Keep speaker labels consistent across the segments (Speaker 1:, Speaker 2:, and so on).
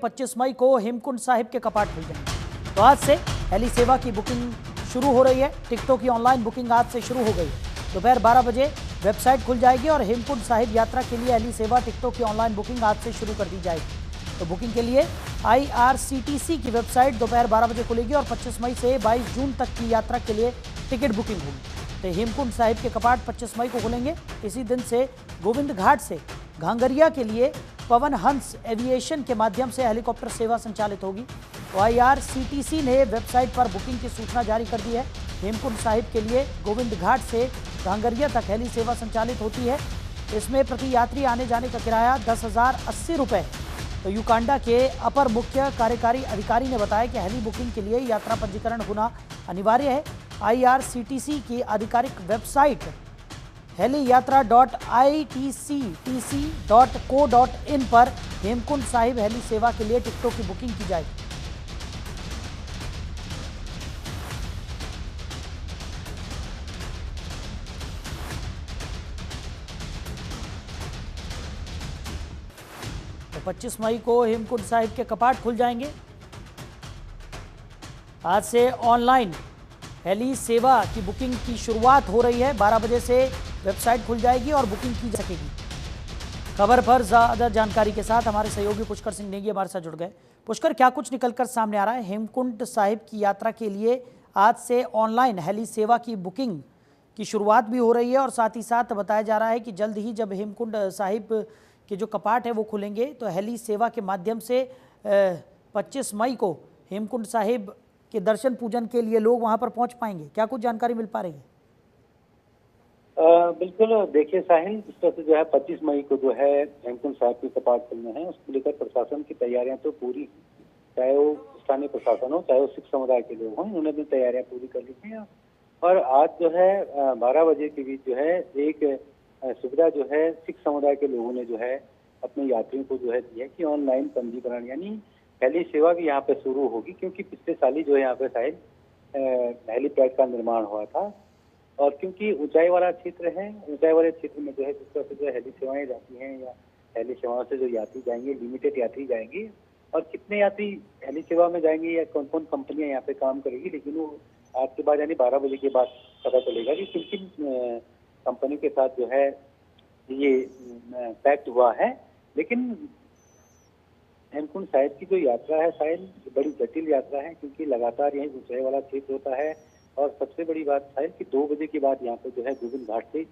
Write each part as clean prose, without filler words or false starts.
Speaker 1: 25 मई को हेमकुंड साहिब के कपाट खुल जाएंगे। तो आज से हेली सेवा की बुकिंग शुरू हो रही है। टिकटों की ऑनलाइन बुकिंग आज से शुरू हो गई है। दोपहर 12 बजे वेबसाइट खुल जाएगी और हेमकुंड साहिब यात्रा के लिए हेली सेवा टिकटों की ऑनलाइन बुकिंग आज से शुरू कर दी जाएगी। तो बुकिंग के लिए IRCTC की वेबसाइट दोपहर 12 बजे खुलेगी और 25 मई से 22 जून तक की यात्रा के लिए टिकट बुकिंग होगी। तो हेमकुंड साहिब के कपाट 25 मई को खुलेंगे। इसी दिन से गोविंद घाट से घांगरिया के लिए पवन हंस एविएशन के माध्यम से हेलीकॉप्टर सेवा संचालित होगी। तो IRCTC ने वेबसाइट पर बुकिंग की सूचना जारी कर दी है। हेमकुंड साहिब के लिए गोविंद घाट से घांगरिया तक हेली सेवा संचालित होती है। इसमें प्रति यात्री आने जाने का किराया 10,080 रुपये है। तो यूकांडा के अपर मुख्य कार्यकारी अधिकारी ने बताया कि हेली बुकिंग के लिए यात्रा पंजीकरण होना अनिवार्य है। IRCTC की आधिकारिक वेबसाइट heliYatra.itctc.co.in पर हेमकुंड साहिब हेली सेवा के लिए टिकटों की बुकिंग की जाएगी। तो 25 मई को हेमकुंड साहिब के कपाट खुल जाएंगे। आज से ऑनलाइन हेली सेवा की बुकिंग की शुरुआत हो रही है। 12 बजे से वेबसाइट खुल जाएगी और बुकिंग की जा सकेगी। खबर पर ज़्यादा जानकारी के साथ हमारे सहयोगी पुष्कर सिंह नेगी हमारे साथ जुड़ गए। पुष्कर, क्या कुछ निकलकर सामने आ रहा है? हेमकुंड साहिब की यात्रा के लिए आज से ऑनलाइन हेली सेवा की बुकिंग की शुरुआत भी हो रही है और साथ ही साथ बताया जा रहा है कि जल्द ही जब हेमकुंड साहिब के जो कपाट है वो खुलेंगे तो हेली सेवा के माध्यम से 25 मई को हेमकुंड साहिब के दर्शन पूजन के लिए लोग वहां पर पहुंच पाएंगे। क्या कुछ जानकारी मिल पा रही है?
Speaker 2: बिल्कुल, देखिए साहिल, इस तरह से जो है 25 मई को जो है हेमकुंड साहिब के कपाट खुलने हैं, उसको लेकर प्रशासन की तैयारियां तो पूरी, चाहे वो स्थानीय प्रशासन हो चाहे वो सिख समुदाय के लोग हों, उन्होंने भी तैयारियां पूरी कर ली थी। और आज जो है 12 बजे के बीच जो है एक सुविधा जो है सिख समुदाय के लोगों ने जो है अपने यात्रियों को जो है दी है कि ऑनलाइन पंजीकरण यानी हेली सेवा भी यहाँ पे शुरू होगी, क्योंकि पिछले साल ही जो है यहाँ पे साहिल हेलीपैड का निर्माण हुआ था। और क्योंकि ऊंचाई वाला क्षेत्र है, ऊंचाई वाले क्षेत्र में जो है जिस तरह से जो हेली सेवाएं जाती हैं या हेली सेवाओं से जो यात्री जाएंगे, लिमिटेड यात्री जाएंगे। और कितने यात्री हेली सेवा में जाएंगे या कौन कौन कंपनियां यहाँ पे काम करेगी, लेकिन वो आज के बाद यानी 12 बजे के बाद पता चलेगा कि किन किन कंपनी के साथ जो है ये पैक्ट हुआ है। लेकिन हेमकुंड साहिब की जो यात्रा है साहिल, बड़ी जटिल यात्रा है, क्योंकि लगातार यही ऊंचाई वाला क्षेत्र होता है। और सबसे बड़ी बात साहिल कि 2 बजे के बाद यहाँ पे जो है गोविंद घाट से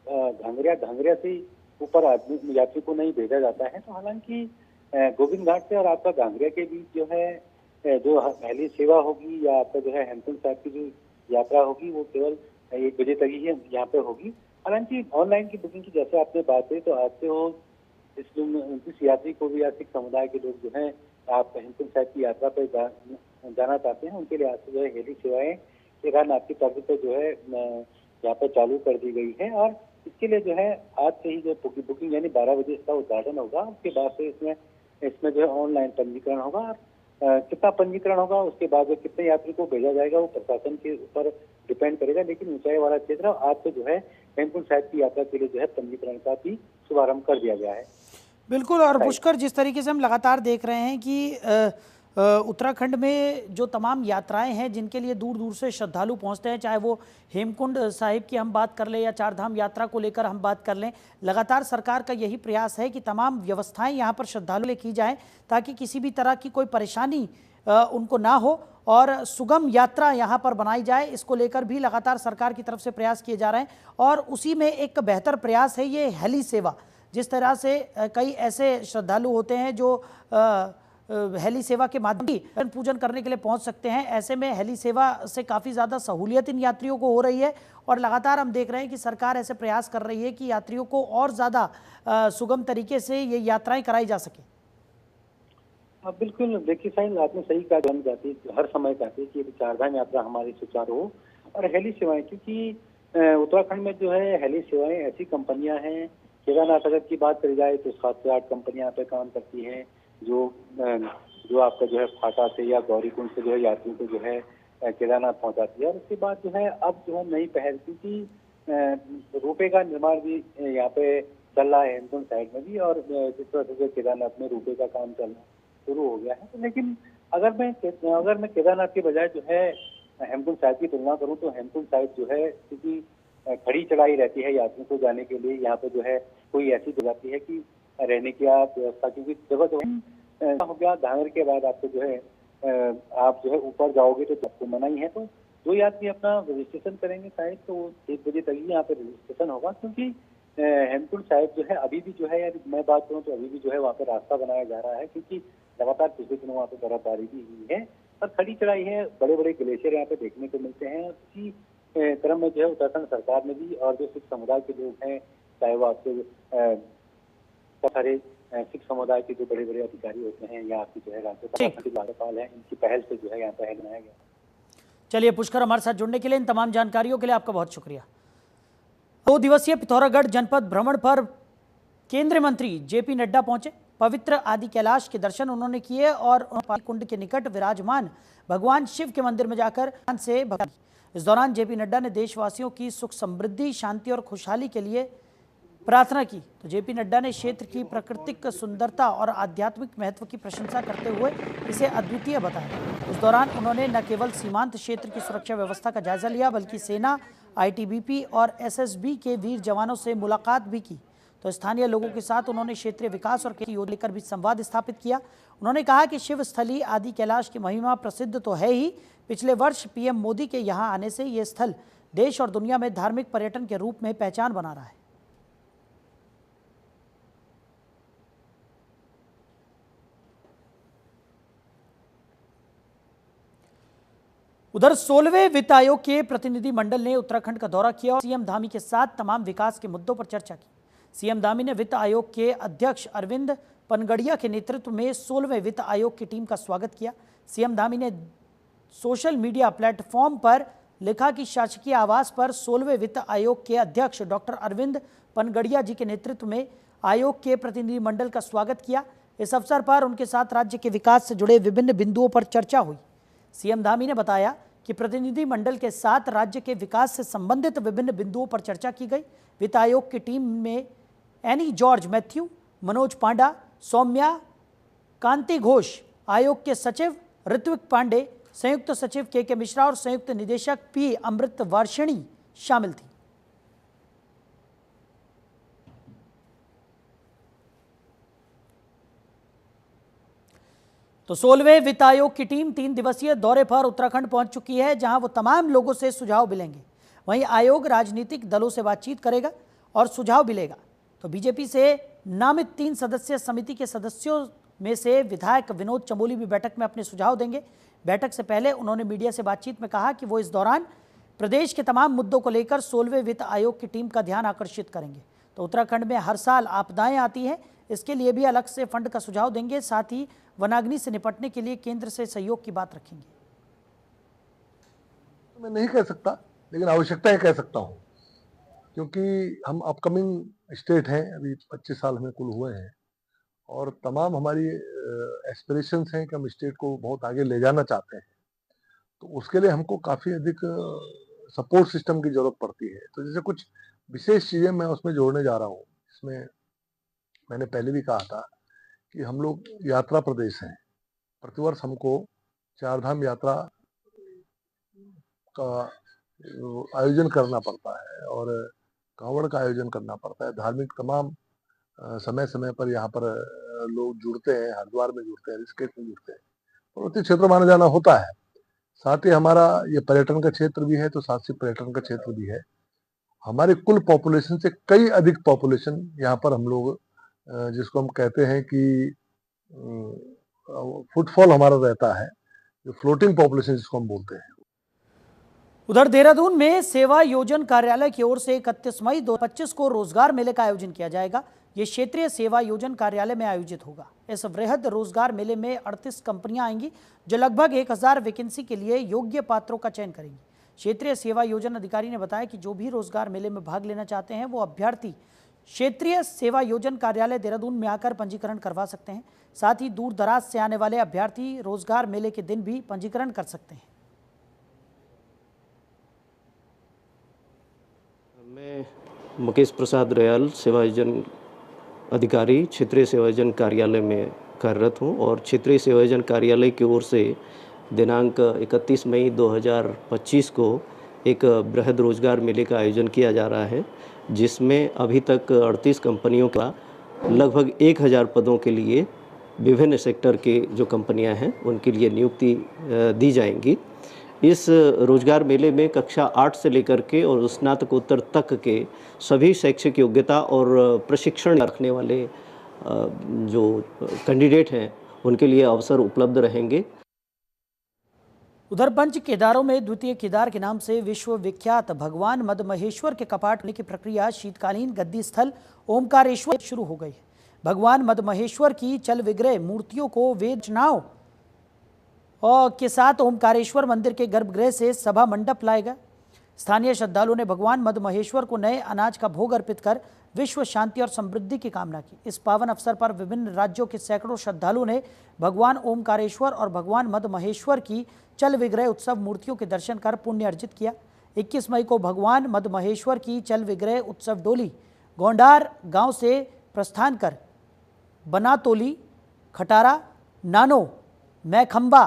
Speaker 2: घांगरिया से ऊपर आदमी यात्री को नहीं भेजा जाता है। तो हालांकि गोविंद घाट से और आपका घांगरिया के बीच जो है जो हेली सेवा होगी या आपका जो है हेमकुंड साहिब की जो यात्रा होगी वो केवल 1 बजे तक ही यहाँ पे होगी। हालांकि ऑनलाइन की बुकिंग की जैसे आपने बात की, तो आज से वो जिस यात्री को भी या सिख समुदाय के लोग जो है आप हेमकुंड साहिब की यात्रा पर जाना चाहते हैं, उनके लिए आज से जो है हेली सेवाएं केदारनाथ की तर्ज पे जो है यहाँ पे चालू कर दी गई है। और इसके लिए जो है आज से ही जो बुकिंग यानी 12 बजे इसका उद्घाटन होगा। उसके बाद से इसमें जो है ऑनलाइन पंजीकरण होगा। और कितना पंजीकरण होगा, उसके बाद जो कितने यात्री को भेजा जाएगा वो प्रशासन के ऊपर डिपेंड करेगा। लेकिन ऊंचाई वाला क्षेत्र आज से जो है हेमकुंड साहिब की यात्रा के लिए जो है पंजीकरण का भी शुभारंभ कर दिया गया है।
Speaker 1: बिल्कुल। और पुष्कर, जिस तरीके से हम लगातार देख रहे हैं कि उत्तराखंड में जो तमाम यात्राएं हैं जिनके लिए दूर दूर से श्रद्धालु पहुंचते हैं, चाहे वो हेमकुंड साहिब की हम बात कर लें या चार धाम यात्रा को लेकर हम बात कर लें, लगातार सरकार का यही प्रयास है कि तमाम व्यवस्थाएं यहां पर श्रद्धालु लिए की जाएं ताकि किसी भी तरह की कोई परेशानी उनको ना हो और सुगम यात्रा यहाँ पर बनाई जाए। इसको लेकर भी लगातार सरकार की तरफ से प्रयास किए जा रहे हैं और उसी में एक बेहतर प्रयास है ये हेली सेवा। जिस तरह से कई ऐसे श्रद्धालु होते हैं जो हेली सेवा के माध्यम से पूजन करने के लिए पहुंच सकते हैं, ऐसे में हेली सेवा से काफ़ी ज़्यादा सहूलियत इन यात्रियों को हो रही है और लगातार हम देख रहे हैं कि सरकार ऐसे प्रयास कर रही है कि यात्रियों को और ज़्यादा सुगम तरीके से ये यात्राएं कराई जा सके।
Speaker 2: बिल्कुल, देखिए साहिल, आपने सही कहा, हम चाहते हर समय चाहते हैं कि चारधाम यात्रा हमारी सुचारू हो और हेली सेवाएं, क्योंकि उत्तराखंड में जो है हेली सेवाएं ऐसी कंपनियां हैं, केदारनाथ अगर की बात करी जाए तो 7 से 8 कंपनियां यहाँ पे काम करती हैं जो आपका जो है फाटा से या गौरीकुंड से जो है यात्रियों को जो है केदारनाथ पहुंचाती है। और उसके बाद जो है अब जो है नई पहल, क्योंकि रोपवे का निर्माण भी यहाँ पे चल रहा है हेमकुंड साइड में भी, और जिस तरह से केदारनाथ में रोपवे का काम चल रहा है शुरू हो गया है। तो लेकिन अगर मैं केदारनाथ के बजाय जो है हेमकुंड साहिब की तुलना करूं तो हेमकुंड साहिब जो है, क्योंकि खड़ी चढ़ाई रहती है यात्रियों को जाने के लिए, यहाँ पे जो है कोई ऐसी जगह जाती है कि रहने की आप व्यवस्था, क्योंकि जगह जगह हो गया धांगर के बाद आपको जो है आप जो है ऊपर जाओगे तो आपको मना ही है। तो जो यात्री अपना रजिस्ट्रेशन करेंगे शायद तो 1 बजे तक ही यहाँ पे रजिस्ट्रेशन होगा, क्योंकि हेमकुंड साहिब जो है अभी भी जो है, यार मैं बात करूँ तो अभी भी जो है वहाँ पे रास्ता बनाया जा रहा है, क्योंकि लगातार पिछले दिनों वहाँ पे बर्फबारी भी हुई है और खड़ी चढ़ाई है, बड़े बड़े ग्लेशियर यहाँ पे देखने को मिलते हैं। और इसी क्रम में जो है उत्तराखंड सरकार ने भी और जो सिख समुदाय के लोग हैं, चाहे वो आपके सारे सिख समुदाय के जो बड़े बड़े अधिकारी होते हैं या आपकी जो है राज्यपाल है, इनकी पहल से जो है यहाँ पहल बनाया गया।
Speaker 1: चलिए पुष्कर, हमारे साथ जुड़ने के लिए, इन तमाम जानकारियों के लिए आपका बहुत शुक्रिया। 2 दिवसीय पिथौरागढ़ जनपद भ्रमण पर केंद्रीय मंत्री जेपी नड्डा पहुंचे। पवित्र आदि कैलाश के दर्शन उन्होंने किए और कुंड के निकट विराजमान भगवान शिव के मंदिर में जाकर से भक्ति। इस दौरान जेपी नड्डा ने देशवासियों की सुख समृद्धि, शांति और खुशहाली के लिए प्रार्थना की। तो जेपी नड्डा ने क्षेत्र की प्राकृतिक सुंदरता और आध्यात्मिक महत्व की प्रशंसा करते हुए इसे अद्वितीय बताया। इस दौरान उन्होंने न केवल सीमांत क्षेत्र की सुरक्षा व्यवस्था का जायजा लिया, बल्कि सेना, आईटीबीपी और एसएसबी के वीर जवानों से मुलाकात भी की। तो स्थानीय लोगों के साथ उन्होंने क्षेत्रीय विकास और खेती योजना लेकर भी संवाद स्थापित किया। उन्होंने कहा कि शिव स्थली आदि कैलाश की महिमा प्रसिद्ध तो है ही, पिछले वर्ष पीएम मोदी के यहाँ आने से ये स्थल देश और दुनिया में धार्मिक पर्यटन के रूप में पहचान बना रहा है। उधर 16वें वित्त आयोग के प्रतिनिधि मंडल ने उत्तराखंड का दौरा किया और सीएम धामी के साथ तमाम विकास के मुद्दों पर चर्चा की। सीएम धामी ने वित्त आयोग के अध्यक्ष अरविंद पनगड़िया के नेतृत्व में 16वें वित्त आयोग की टीम का स्वागत किया। सीएम धामी ने सोशल मीडिया प्लेटफॉर्म पर लिखा कि शासकीय आवास पर 16वें वित्त आयोग के अध्यक्ष डॉक्टर अरविंद पनगड़िया जी के नेतृत्व में आयोग के प्रतिनिधि मंडल का स्वागत किया। इस अवसर पर उनके साथ राज्य के विकास से जुड़े विभिन्न बिंदुओं पर चर्चा हुई। सीएम धामी ने बताया कि प्रतिनिधि मंडल के साथ राज्य के विकास से संबंधित विभिन्न बिंदुओं पर चर्चा की गई। वित्त आयोग की टीम में एनी जॉर्ज मैथ्यू, मनोज पांडा, सौम्या कांति घोष, आयोग के सचिव ऋत्विक पांडे, संयुक्त सचिव के मिश्रा और संयुक्त निदेशक पी अमृत वर्षिणी शामिल थी। तो 16वें वित्त आयोग की टीम 3 दिवसीय दौरे पर उत्तराखंड पहुंच चुकी है, जहां वो तमाम लोगों से सुझाव भी लेंगे। वहीं आयोग राजनीतिक दलों से बातचीत करेगा और सुझाव भी लेगा। तो बीजेपी से नामित 3 सदस्यीय समिति के सदस्यों में से विधायक विनोद चमोली भी बैठक में अपने सुझाव देंगे। बैठक से पहले उन्होंने मीडिया से बातचीत में कहा कि वो इस दौरान प्रदेश के तमाम मुद्दों को लेकर 16वें वित्त आयोग की टीम का ध्यान आकर्षित करेंगे। तो उत्तराखंड में हर साल आपदाएं आती हैं, इसके लिए भी अलग से फंड का सुझाव देंगे। साथ ही वनाग्नि से निपटने के लिए केंद्र से सहयोग की बात रखेंगे।
Speaker 3: मैं नहीं कह सकता, लेकिन आवश्यकता है कह सकता हूं, क्योंकि हम अपकमिंग स्टेट हैं, अभी 25 साल हमें कुल हुए हैं और तमाम हमारी एस्पिरेशंस हैं कि हम स्टेट को बहुत आगे ले जाना चाहते हैं। तो उसके लिए हमको काफी अधिक सपोर्ट सिस्टम की जरूरत पड़ती है। तो जैसे कुछ विशेष चीजें मैं उसमें जोड़ने जा रहा हूँ। इसमें मैंने पहले भी कहा था कि हम लोग यात्रा प्रदेश हैं। प्रतिवर्ष हमको 4 धाम यात्रा का आयोजन करना पड़ता है और कांवड़ का आयोजन करना पड़ता है। धार्मिक तमाम समय समय पर यहाँ पर लोग जुड़ते हैं, हरिद्वार में जुड़ते हैं, ऋषिकेश में जुड़ते हैं, पर्वतीय क्षेत्र माना जाना होता है। साथ ही हमारा ये पर्यटन का क्षेत्र भी है, तो साथ ही पर्यटन का क्षेत्र भी है। हमारे कुल पॉपुलेशन से कई अधिक पॉपुलेशन यहाँ पर हम लोग, जिसको हम कहते हैं कि फुटफॉल हमारा रहता है, जो फ्लोटिंग पॉपुलेशन जिसको हम बोलते हैं।
Speaker 1: उधर देहरादून में सेवा योजन कार्यालय की ओर से 31 मई 2025 को रोजगार मेले का आयोजन किया जाएगा। ये क्षेत्रीय सेवा योजन कार्यालय में आयोजित होगा। इस वृहद रोजगार मेले में 38 कंपनियां आएंगी, जो लगभग 1000 वैकेंसी के लिए योग्य पात्रों का चयन करेंगी। क्षेत्रीय सेवा योजन अधिकारी ने बताया कि जो भी रोजगार मेले में भाग लेना चाहते हैं वो अभ्यर्थी क्षेत्रीय सेवा योजन कार्यालय देहरादून में आकर पंजीकरण करवा सकते हैं। साथ ही दूर दराज से आने वाले अभ्यर्थी रोजगार मेले के दिन भी पंजीकरण कर सकते हैं।
Speaker 4: मैं मुकेश प्रसाद रयाल, सेवा योजन अधिकारी, क्षेत्रीय सेवा योजन कार्यालय में कार्यरत हूँ और क्षेत्रीय सेवायोजन कार्यालय की ओर से दिनांक 31 मई 2025 को एक बृहद रोजगार मेले का आयोजन किया जा रहा है, जिसमें अभी तक 38 कंपनियों का लगभग 1000 पदों के लिए विभिन्न सेक्टर के जो कंपनियां हैं उनके लिए नियुक्ति दी जाएंगी। इस रोजगार मेले में कक्षा 8 से लेकर के और स्नातकोत्तर तक के सभी शैक्षिक योग्यता और प्रशिक्षण रखने वाले जो कैंडिडेट हैं उनके लिए अवसर उपलब्ध रहेंगे।
Speaker 1: उधर पंच केदारों में द्वितीय केदार के नाम से विश्व विख्यात भगवान मदमहेश्वर के कपाट खुलने की प्रक्रिया शीतकालीन गद्दी स्थल ओमकारेश्वर शुरू हो गई है। भगवान मदमहेश्वर की चल विग्रह मूर्तियों को वेद रचनाओं और के साथ ओमकारेश्वर मंदिर के गर्भगृह से सभा मंडप लाए गए। स्थानीय श्रद्धालुओं ने भगवान मदमहेश्वर को नए अनाज का भोग अर्पित कर विश्व शांति और समृद्धि की कामना की। इस पावन अवसर पर विभिन्न राज्यों के सैकड़ों श्रद्धालुओं ने भगवान ओमकारेश्वर और भगवान मदमहेश्वर की चल विग्रह उत्सव मूर्तियों के दर्शन कर पुण्य अर्जित किया। 21 मई को भगवान मदमहेश्वर की चल विग्रह उत्सव डोली गोंडार गांव से प्रस्थान कर बनातोली, खटारा, नानो, मैखंबा,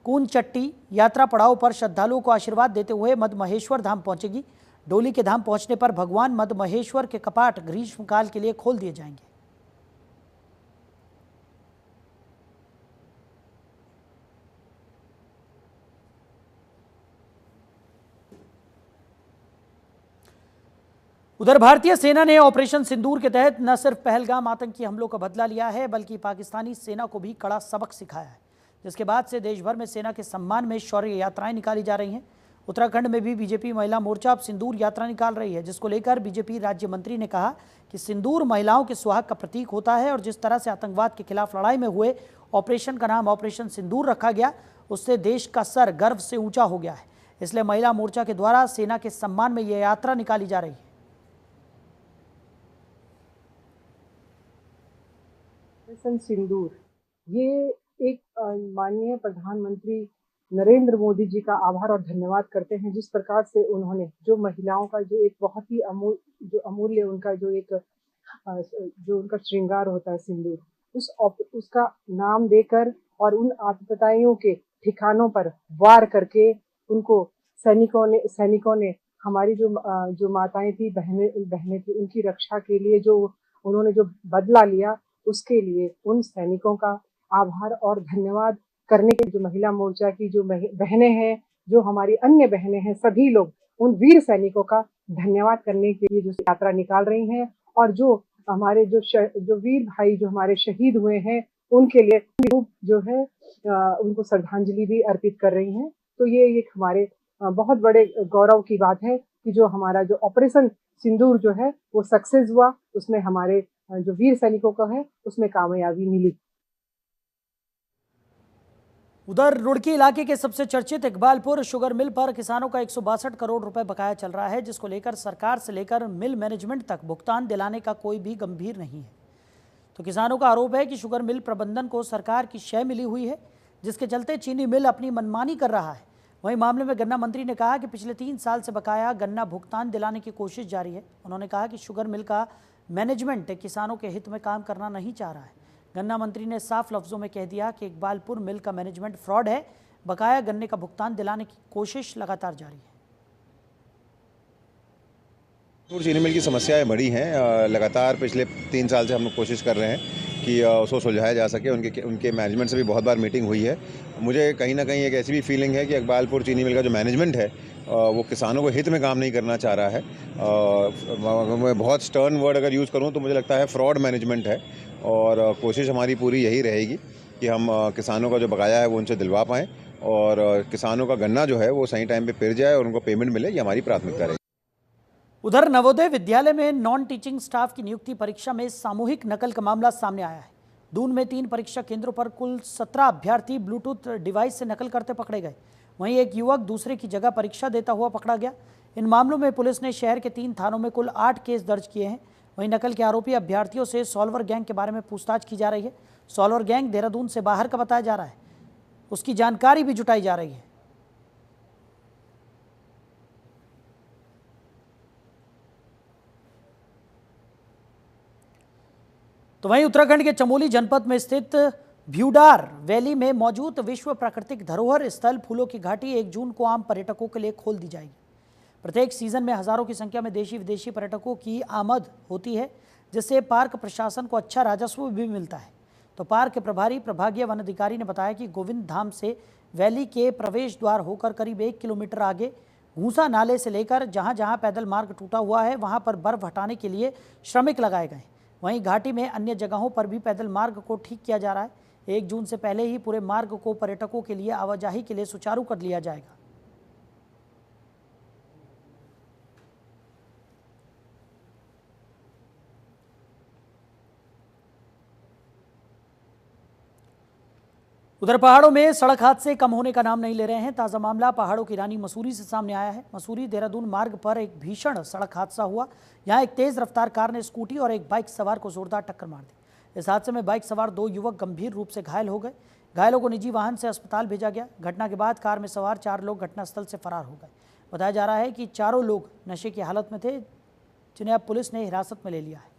Speaker 1: कूनचट्टी यात्रा पड़ाव पर श्रद्धालुओं को आशीर्वाद देते हुए मदमहेश्वर धाम पहुंचेगी। डोली के धाम पहुंचने पर भगवान मदमहेश्वर के कपाट ग्रीष्मकाल के लिए खोल दिए जाएंगे। उधर भारतीय सेना ने ऑपरेशन सिंदूर के तहत न सिर्फ पहलगाम आतंकी हमलों का बदला लिया है, बल्कि पाकिस्तानी सेना को भी कड़ा सबक सिखाया है, जिसके बाद से देश भर में सेना के सम्मान में शौर्य यात्राएं निकाली जा रही हैं। उत्तराखंड में भी बीजेपी महिला मोर्चा अब सिंदूर यात्रा निकाल रही है, जिसको लेकर बीजेपी राज्य मंत्री ने कहा कि सिंदूर महिलाओं के सुहाग का प्रतीक होता है और जिस तरह से आतंकवाद के खिलाफ लड़ाई में हुए ऑपरेशन का नाम ऑपरेशन सिंदूर रखा गया, उससे देश का सर गर्व से ऊंचा हो गया है। इसलिए महिला मोर्चा के द्वारा सेना के सम्मान में यह यात्रा निकाली जा रही है।
Speaker 5: ऑपरेशन सिंदूर ये एक माननीय प्रधानमंत्री नरेंद्र मोदी जी का आभार और धन्यवाद करते हैं, जिस प्रकार से उन्होंने जो महिलाओं का जो एक बहुत ही अमूल्य उनका जो उनका श्रृंगार होता है सिंदूर, उसका नाम देकर और उन आतताइयों के ठिकानों पर वार करके उनको सैनिकों ने हमारी जो माताएं थी, बहनें थी, उनकी रक्षा के लिए जो उन्होंने जो बदला लिया, उसके लिए उन सैनिकों का आभार और धन्यवाद करने के जो महिला मोर्चा की जो बहनें हैं, जो हमारी अन्य बहनें हैं, सभी लोग उन वीर सैनिकों का धन्यवाद करने के लिए जो यात्रा निकाल रही हैं और जो हमारे जो वीर भाई जो हमारे शहीद हुए हैं उनके लिए जो है उनको श्रद्धांजलि भी अर्पित कर रही हैं। तो ये एक हमारे बहुत बड़े गौरव की बात है कि जो हमारा जो ऑपरेशन सिंदूर जो है वो सक्सेस हुआ, उसमें हमारे जो वीर सैनिकों का है उसमें कामयाबी मिली।
Speaker 1: उधर रुड़की इलाके के सबसे चर्चित इकबालपुर शुगर मिल पर किसानों का 162 करोड़ रुपए बकाया चल रहा है, जिसको लेकर सरकार से लेकर मिल मैनेजमेंट तक भुगतान दिलाने का कोई भी गंभीर नहीं है। तो किसानों का आरोप है कि शुगर मिल प्रबंधन को सरकार की शय मिली हुई है, जिसके चलते चीनी मिल अपनी मनमानी कर रहा है। वहीं मामले में गन्ना मंत्री ने कहा कि पिछले 3 साल से बकाया गन्ना भुगतान दिलाने की कोशिश जारी है। उन्होंने कहा कि शुगर मिल का मैनेजमेंट किसानों के हित में काम करना नहीं चाह रहा है। गन्ना मंत्री ने साफ लफ्जों में कह दिया कि इकबालपुर मिल का मैनेजमेंट फ्रॉड है। बकाया गन्ने का भुगतान दिलाने की कोशिश लगातार जारी है।
Speaker 6: चीनी मिल की समस्याएं बड़ी हैं। लगातार पिछले 3 साल से हम लोग कोशिश कर रहे हैं कि उसको सुलझाया जा सके। उनके मैनेजमेंट से भी बहुत बार मीटिंग हुई है। मुझे कहीं ना कहीं एक ऐसी भी फीलिंग है कि इकबालपुर चीनी मिल का जो मैनेजमेंट है वो किसानों को हित में काम नहीं करना चाह रहा है। मैं बहुत स्टर्न वर्ड अगर यूज़ करूं तो मुझे लगता है फ्रॉड मैनेजमेंट है। और कोशिश हमारी पूरी यही रहेगी कि हम किसानों का जो बकाया है वो उनसे दिलवा पाएँ और किसानों का गन्ना जो है वो सही टाइम पे पिर जाए और उनको पेमेंट मिले, ये हमारी प्राथमिकता रहेगी।
Speaker 1: उधर नवोदय विद्यालय में नॉन टीचिंग स्टाफ की नियुक्ति परीक्षा में सामूहिक नकल का मामला सामने आया है। दून में 3 परीक्षा केंद्रों पर कुल 17 अभ्यर्थी ब्लूटूथ डिवाइस से नकल करते पकड़े गए। वहीं एक युवक दूसरे की जगह परीक्षा देता हुआ पकड़ा गया। इन मामलों में पुलिस ने शहर के 3 थानों में कुल 8 केस दर्ज किए हैं। वहीं नकल के आरोपी अभ्यर्थियों से सॉल्वर गैंग के बारे में पूछताछ की जा रही है। सॉल्वर गैंग देहरादून से बाहर का बताया जा रहा है, उसकी जानकारी भी जुटाई जा रही है। तो वहीं उत्तराखंड के चमोली जनपद में स्थित भ्यूडार वैली में मौजूद विश्व प्राकृतिक धरोहर स्थल फूलों की घाटी 1 जून को आम पर्यटकों के लिए खोल दी जाएगी। प्रत्येक सीजन में हजारों की संख्या में देशी विदेशी पर्यटकों की आमद होती है, जिससे पार्क प्रशासन को अच्छा राजस्व भी मिलता है। तो पार्क के प्रभारी प्रभागीय वन अधिकारी ने बताया कि गोविंद धाम से वैली के प्रवेश द्वार होकर करीब 1 किलोमीटर आगे घूसा नाले से लेकर जहां जहां पैदल मार्ग टूटा हुआ है वहां पर बर्फ हटाने के लिए श्रमिक लगाए गए। वहीं घाटी में अन्य जगहों पर भी पैदल मार्ग को ठीक किया जा रहा है। 1 जून से पहले ही पूरे मार्ग को पर्यटकों के लिए आवाजाही के लिए सुचारू कर लिया जाएगा। उधर पहाड़ों में सड़क हादसे कम होने का नाम नहीं ले रहे हैं। ताज़ा मामला पहाड़ों की रानी मसूरी से सामने आया है। मसूरी देहरादून मार्ग पर एक भीषण सड़क हादसा हुआ। यहां एक तेज रफ्तार कार ने स्कूटी और एक बाइक सवार को जोरदार टक्कर मार दी। इस हादसे में बाइक सवार 2 युवक गंभीर रूप से घायल हो गए। घायलों को निजी वाहन से अस्पताल भेजा गया। घटना के बाद कार में सवार 4 लोग घटनास्थल से फरार हो गए। बताया जा रहा है कि चारों लोग नशे की हालत में थे, जिन्हें अब पुलिस ने हिरासत में ले लिया है।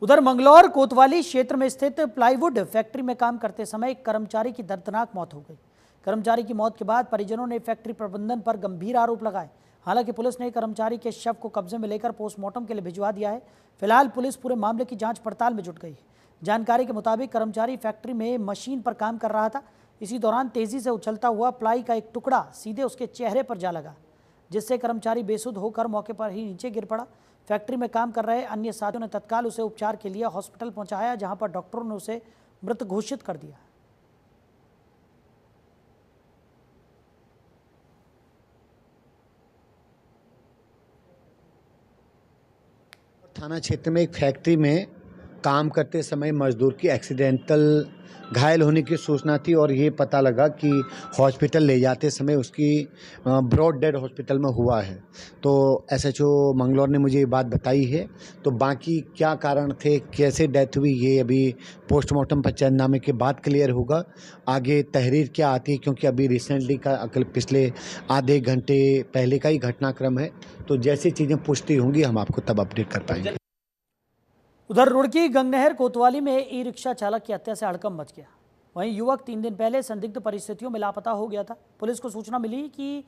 Speaker 1: उधर मंगलौर कोतवाली क्षेत्र में स्थित प्लाईवुड फैक्ट्री में काम करते समय एक कर्मचारी की दर्दनाक मौत हो गई। कर्मचारी की मौत के बाद परिजनों ने फैक्ट्री प्रबंधन पर गंभीर आरोप लगाए। हालांकि पुलिस ने कर्मचारी के शव को कब्जे में लेकर पोस्टमार्टम के लिए भिजवा दिया है। फिलहाल पुलिस पूरे मामले की जांच पड़ताल में जुट गई है। जानकारी के मुताबिक कर्मचारी फैक्ट्री में मशीन पर काम कर रहा था। इसी दौरान तेजी से उछलता हुआ प्लाई का एक टुकड़ा सीधे उसके चेहरे पर जा लगा, जिससे कर्मचारी बेसुध होकर मौके पर ही नीचे गिर पड़ा। फैक्ट्री में काम कर रहे अन्य साथियों ने तत्काल उसे उपचार के लिए हॉस्पिटल पहुंचाया, जहां पर डॉक्टरों ने उसे मृत घोषित कर दिया।
Speaker 7: थाना क्षेत्र में एक फैक्ट्री में काम करते समय मजदूर की एक्सीडेंटल घायल होने की सूचना थी और ये पता लगा कि हॉस्पिटल ले जाते समय उसकी ब्रॉड डेड हॉस्पिटल में हुआ है। तो एसएचओ मंगलौर ने मुझे ये बात बताई है। तो बाकी क्या कारण थे, कैसे डेथ हुई, ये अभी पोस्टमार्टम पंचनामे के बाद क्लियर होगा। आगे तहरीर क्या आती है, क्योंकि अभी रिसेंटली का पिछले आधे घंटे पहले का ही घटनाक्रम है। तो जैसी चीज़ें पुष्टि होंगी हम आपको तब अपडेट कर पाएंगे।
Speaker 1: उधर रुड़की गंगनहर कोतवाली में ई रिक्शा चालक की हत्या से हड़कंप मच गया। वहीं युवक 3 दिन पहले संदिग्ध परिस्थितियों में लापता हो गया था। पुलिस को सूचना मिली कि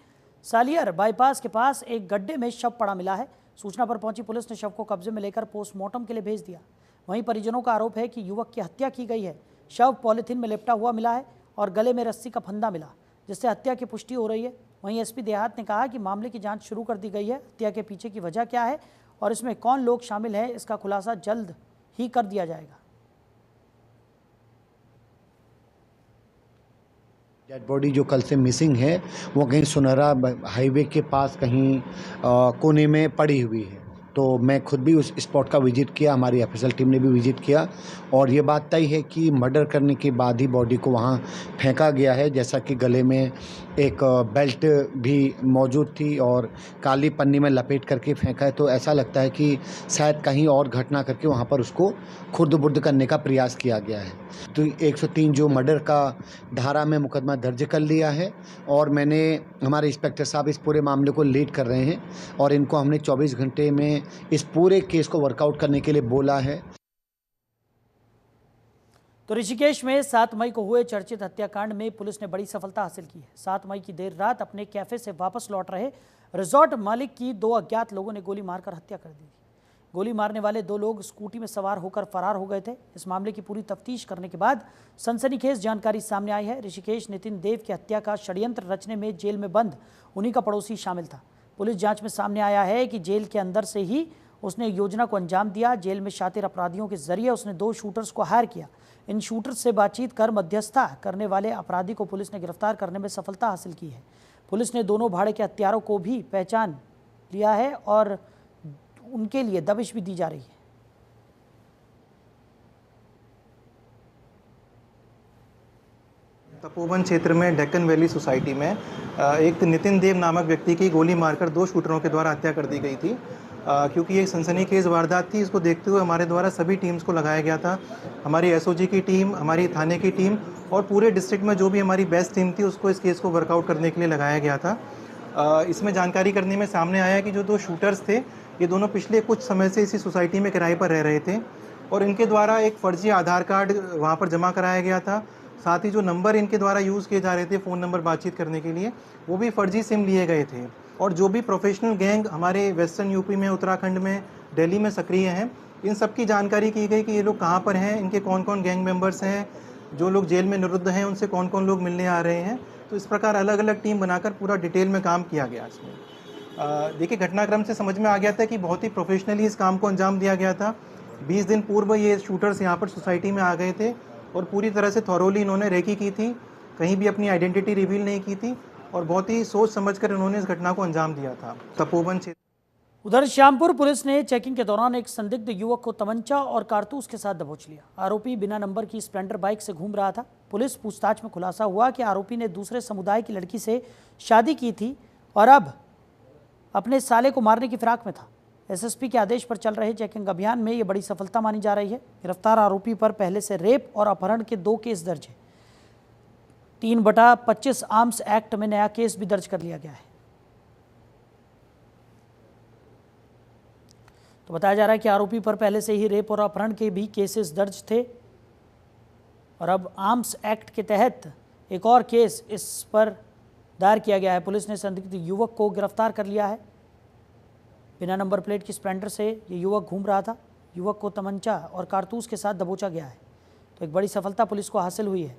Speaker 1: सालियर बाईपास के पास एक गड्ढे में शव पड़ा मिला है। सूचना पर पहुंची पुलिस ने शव को कब्जे में लेकर पोस्टमार्टम के लिए भेज दिया। वहीं परिजनों का आरोप है कि युवक की हत्या की गई है। शव पॉलीथीन में लिपटा हुआ मिला है और गले में रस्सी का फंदा मिला, जिससे हत्या की पुष्टि हो रही है। वहीं एसपी देहात ने कहा कि मामले की जाँच शुरू कर दी गई है। हत्या के पीछे की वजह क्या है और इसमें कौन लोग शामिल हैं, इसका खुलासा जल्द ही कर दिया जाएगा।
Speaker 7: डेड बॉडी जो कल से मिसिंग है वो कहीं सुनहरा हाईवे के पास कहीं कोने में पड़ी हुई है। तो मैं खुद भी उस स्पॉट का विजिट किया, हमारी ऑफिशियल टीम ने भी विजिट किया और ये बात तय है कि मर्डर करने के बाद ही बॉडी को वहाँ फेंका गया है। जैसा कि गले में एक बेल्ट भी मौजूद थी और काली पन्नी में लपेट करके फेंका है। तो ऐसा लगता है कि शायद कहीं और घटना करके वहाँ पर उसको खुर्द-बुर्द करने का प्रयास किया गया है। तो 103 जो मर्डर का धारा में मुकदमा दर्ज कर लिया है और मैंने हमारे इंस्पेक्टर साहब इस पूरे मामले को लीड कर रहे हैं और इनको हमने 24 घंटे में इस पूरे केस को वर्कआउट करने के लिए बोला है।
Speaker 1: तो ऋषिकेश में 7 मई को हुए चर्चित हत्याकांड में पुलिस ने बड़ी सफलता हासिल की है। 7 मई की देर रात अपने कैफे से वापस लौट रहे रिजॉर्ट मालिक की 2 अज्ञात लोगों ने गोली मारकर हत्या कर दी। गोली मारने वाले 2 लोग स्कूटी में सवार होकर फरार हो गए थे। इस मामले की पूरी तफ्तीश करने के बाद सनसनीखेज जानकारी सामने आई है। ऋषिकेश नितिन देव की हत्या का षड्यंत्र रचने में जेल में बंद उन्हीं का पड़ोसी शामिल था। पुलिस जांच में सामने आया है कि जेल के अंदर से ही उसने योजना को अंजाम दिया। जेल में शातिर अपराधियों के जरिए उसने 2 शूटर्स को हायर किया। इन शूटर्स से बातचीत कर मध्यस्थता करने वाले अपराधी को पुलिस ने गिरफ्तार करने में सफलता हासिल की है। पुलिस ने दोनों भाड़े के हत्यारों को भी पहचान लिया है और उनके लिए दबिश भी दी जा रही है।
Speaker 8: तपोवन क्षेत्र में डेक्कन वैली सोसाइटी में एक नितिन देव नामक व्यक्ति की गोली मारकर 2 शूटरों के द्वारा हत्या कर दी गई थी। क्योंकि ये सनसनीखेज वारदात थी। इसको देखते हुए हमारे द्वारा सभी टीम्स को लगाया गया था। हमारी एसओजी की टीम, हमारी थाने की टीम और पूरे डिस्ट्रिक्ट में जो भी हमारी बेस्ट टीम थी उसको इस केस को वर्कआउट करने के लिए लगाया गया था। इसमें जानकारी करने में सामने आया कि जो 2 शूटर्स थे ये दोनों पिछले कुछ समय से इसी सोसाइटी में किराए पर रह रहे थे और इनके द्वारा एक फर्जी आधार कार्ड वहाँ पर जमा कराया गया था। साथ ही जो नंबर इनके द्वारा यूज़ किए जा रहे थे फ़ोन नंबर बातचीत करने के लिए, वो भी फर्जी सिम लिए गए थे। और जो भी प्रोफेशनल गैंग हमारे वेस्टर्न यूपी में, उत्तराखंड में, दिल्ली में सक्रिय हैं, इन सब की जानकारी की गई कि ये लोग कहाँ पर हैं, इनके कौन कौन गैंग मेंबर्स हैं, जो लोग जेल में निरुद्ध हैं उनसे कौन कौन लोग मिलने आ रहे हैं। तो इस प्रकार अलग अलग टीम बनाकर पूरा डिटेल में काम किया गया इसमें। देखिए, घटनाक्रम से समझ में आ गया था कि बहुत ही प्रोफेशनली इस काम को अंजाम दिया गया था। 20 दिन पूर्व ये शूटर्स यहाँ पर सोसाइटी में आ गए थे और पूरी तरह से थॉरोली इन्होंने रेकी की थी, कहीं भी अपनी आइडेंटिटी रिवील नहीं की थी और बहुत ही सोच समझकर इन्होंने इस घटना को अंजाम दिया था। तपोवन क्षेत्र।
Speaker 1: उधर श्यामपुर पुलिस ने चेकिंग के दौरान एक संदिग्ध युवक को तमंचा और कारतूस के साथ दबोच लिया। आरोपी बिना नंबर की स्प्लेंडर बाइक से घूम रहा था। पुलिस पूछताछ में खुलासा हुआ कि आरोपी ने दूसरे समुदाय की लड़की से शादी की थी और अब अपने साले को मारने की फिराक में था। एसएसपी के आदेश पर चल रहे चेकिंग अभियान में ये बड़ी सफलता मानी जा रही है। गिरफ्तार आरोपी पर पहले से रेप और अपहरण के 2 केस दर्ज है। 3/25 आर्म्स एक्ट में नया केस भी दर्ज कर लिया गया है। तो बताया जा रहा है कि आरोपी पर पहले से ही रेप और अपहरण के भी केसेस दर्ज थे और अब आर्म्स एक्ट के तहत एक और केस इस पर दायर किया गया है। पुलिस ने संदिग्ध युवक को गिरफ्तार कर लिया है। बिना नंबर प्लेट की स्प्लेंडर से ये युवक घूम रहा था। युवक को तमंचा और कारतूस के साथ दबोचा गया है। तो एक बड़ी सफलता पुलिस को हासिल हुई है।